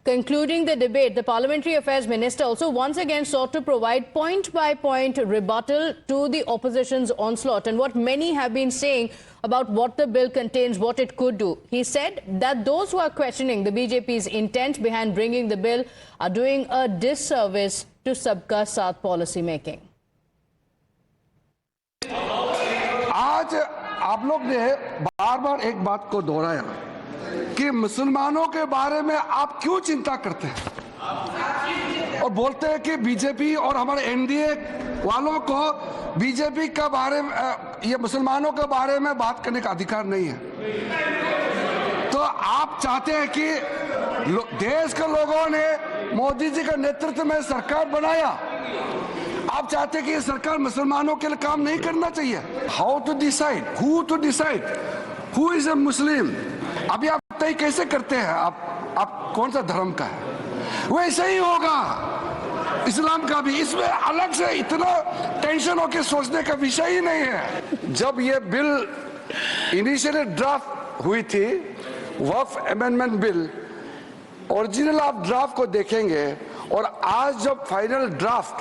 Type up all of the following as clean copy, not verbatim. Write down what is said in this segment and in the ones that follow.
Concluding the debate, the Parliamentary Affairs Minister also once again sought to provide point-by-point rebuttal to the opposition's onslaught and what many have been saying about what the bill contains, what it could do. He said that those who are questioning the BJP's intent behind bringing the bill are doing a disservice to Sabka Saath policy making. आज आप लोग ने बार-बार एक बात को दोहराया कि मुसलमानों के बारे में आप क्यों चिंता करते हैं और बोलते हैं कि बीजेपी और हमारे एनडीए वालों को बीजेपी के बारे में ये मुसलमानों के बारे में बात करने का अधिकार नहीं है। तो आप चाहते हैं कि देश के लोगों ने मोदी जी के नेतृत्व में सरकार बनाया, आप चाहते हैं कि ये सरकार मुसलमानों के लिए काम नहीं करना चाहिए। How to decide, who is a Muslim, अभी आप तय कैसे करते हैं आप कौन सा धर्म का है? वैसे ही होगा इस्लाम का भी, इसमें अलग से इतना टेंशन होकर सोचने का विषय ही नहीं है। जब ये बिल इनिशियली ड्राफ्ट हुई थी, वक्फ अमेंडमेंट बिल, ओरिजिनल आप ड्राफ्ट को देखेंगे और आज जब फाइनल ड्राफ्ट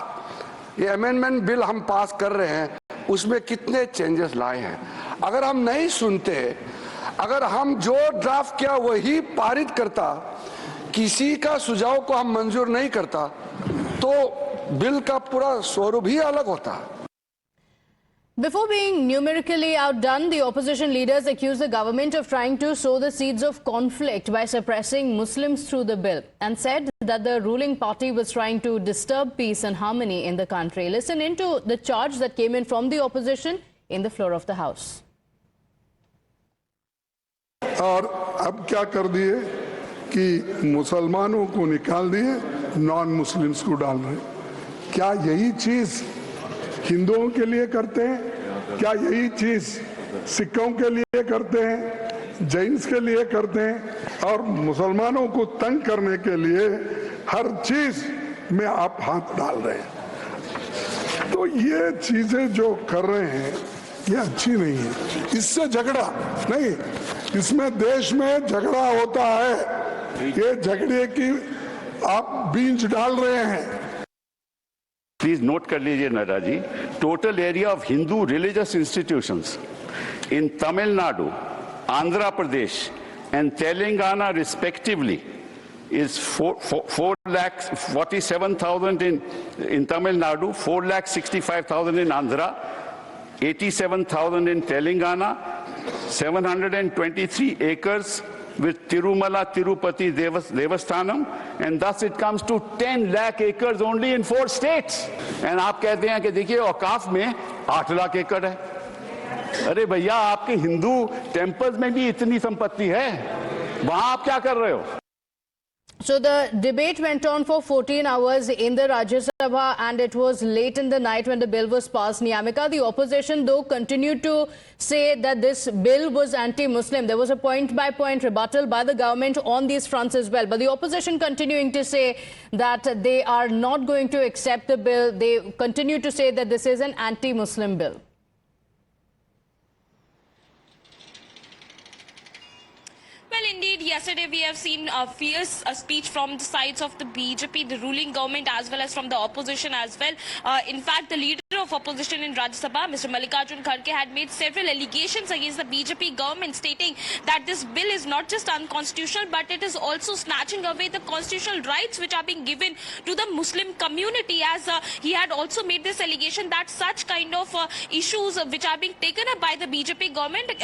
ये अमेंडमेंट बिल हम पास कर रहे हैं, उसमें कितने चेंजेस लाए हैं। अगर हम नहीं सुनते, अगर हम जो ड्राफ्ट किया वही पारित करता, किसी का सुझाव को हम मंजूर नहीं करता, तो बिल का पूरा स्वरूप ही अलग होता। Before being numerically outdone, the opposition leaders accused the government of trying to sow the seeds of conflict by suppressing Muslims through the bill and said that the ruling party was trying to disturb peace and harmony in the country. Listen into the charge that came in from the opposition in the floor of the House. और अब क्या कर दिए कि मुसलमानों को निकाल दिए, नॉन मुस्लिम्स को डाल रहे। क्या यही चीज हिंदुओं के लिए करते हैं? क्या यही चीज सिखों के लिए करते हैं, जैन्स के लिए करते हैं? और मुसलमानों को तंग करने के लिए हर चीज में आप हाथ डाल रहे हैं। तो ये चीजें जो कर रहे हैं ये अच्छी नहीं है। इससे झगड़ा नहीं, इसमें देश में झगड़ा होता है, ये झगड़े की आप बीज डाल रहे हैं। प्लीज नोट कर लीजिए Nadda ji, total area of Hindu religious institutions in Tamil Nadu, Andhra Pradesh and Telangana respectively is 4,47,000 in Tamil Nadu, 4,65,000 in Andhra, 87,000 in Telangana, 723 acres with Tirumala Tirupati Devasthanam, and thus it comes to 10 lakh acres only in 4 states. And आप कहते हैं कि देखिए औकाफ में 8 लाख एकड़ है। अरे भैया, आपके हिंदू टेम्पल्स में भी इतनी संपत्ति है, वहां आप क्या कर रहे हो? So the debate went on for 14 hours in the Rajya Sabha and it was late in the night when the bill was passed. Niyamika, the opposition though continued to say that this bill was anti-Muslim. There was a point-by-point rebuttal by the government on these fronts as well. But the opposition continuing to say that they are not going to accept the bill. They continue to say that this is an anti-Muslim bill. Well, indeed, yesterday we have seen a fierce speech from the sides of the BJP, the ruling government, as well as from the opposition as well. In fact, the leader of opposition in Rajya Sabha, Mr. Mallikarjun Kharge, had made several allegations against the BJP government, stating that this bill is not just unconstitutional, but it is also snatching away the constitutional rights which are being given to the Muslim community. As he had also made this allegation that such kind of issues which are being taken up by the BJP government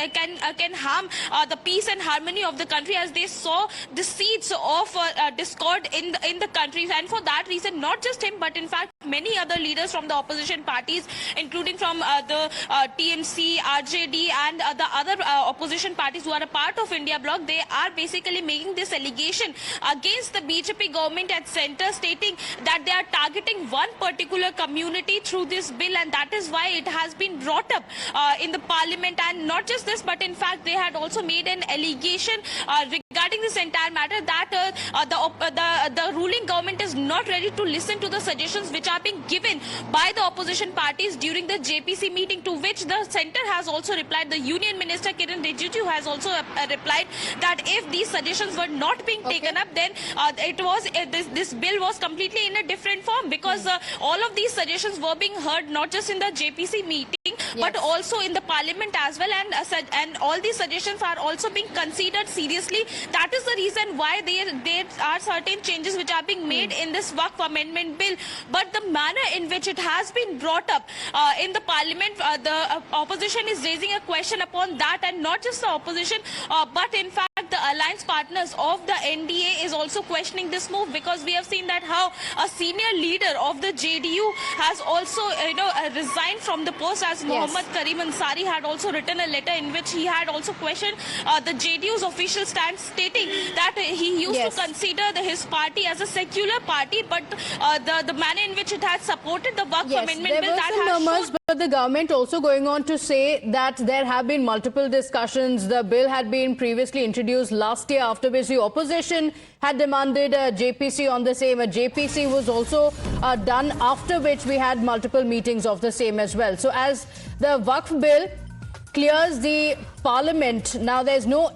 can harm the peace and harmony of the country, as they saw the seeds of discord in the country. And for that reason, not just him, but in fact many other leaders from the opposition parties, including from the TMC, RJD and the other opposition parties who are a part of India Bloc, they are basically making this allegation against the BJP government at centre, stating that they are targeting one particular community through this bill, and that is why it has been brought up in the parliament. And not just this, but in fact they had also made an allegation regarding this entire matter that the ruling government is not ready to listen to the suggestions which are being given by the opposition parties during the JPC meeting, to which the centre has also replied. The Union Minister Kiran Rijiju has also replied that if these suggestions were not being taken up, then this bill was completely in a different form, because all of these suggestions were being heard not just in the JPC meeting but also in the parliament as well, and all these suggestions are also being considered seriously. That is the reason why there are certain changes which are being made in this Waqf Amendment Bill. But the manner in which it has been brought up in the parliament, the opposition is raising a question upon that, and not just the opposition, but in fact the alliance partners of the NDA is also questioning this move, because we have seen that how a senior leader of the JDU has also resigned from the post, as Mohammad Karim Ansari had also written a letter in which he had also questioned the JDU's official stance, stating that he used to consider his party as a secular party, but the manner in which it has supported the Waqf Amendment Bill, that has shown. But the government also going on to say that there have been multiple discussions. The bill had been previously introduced last year, after which the opposition had demanded a JPC on the same. A JPC was also done, after which we had multiple meetings of the same as well. So as the Waqf bill clears the parliament, now there's no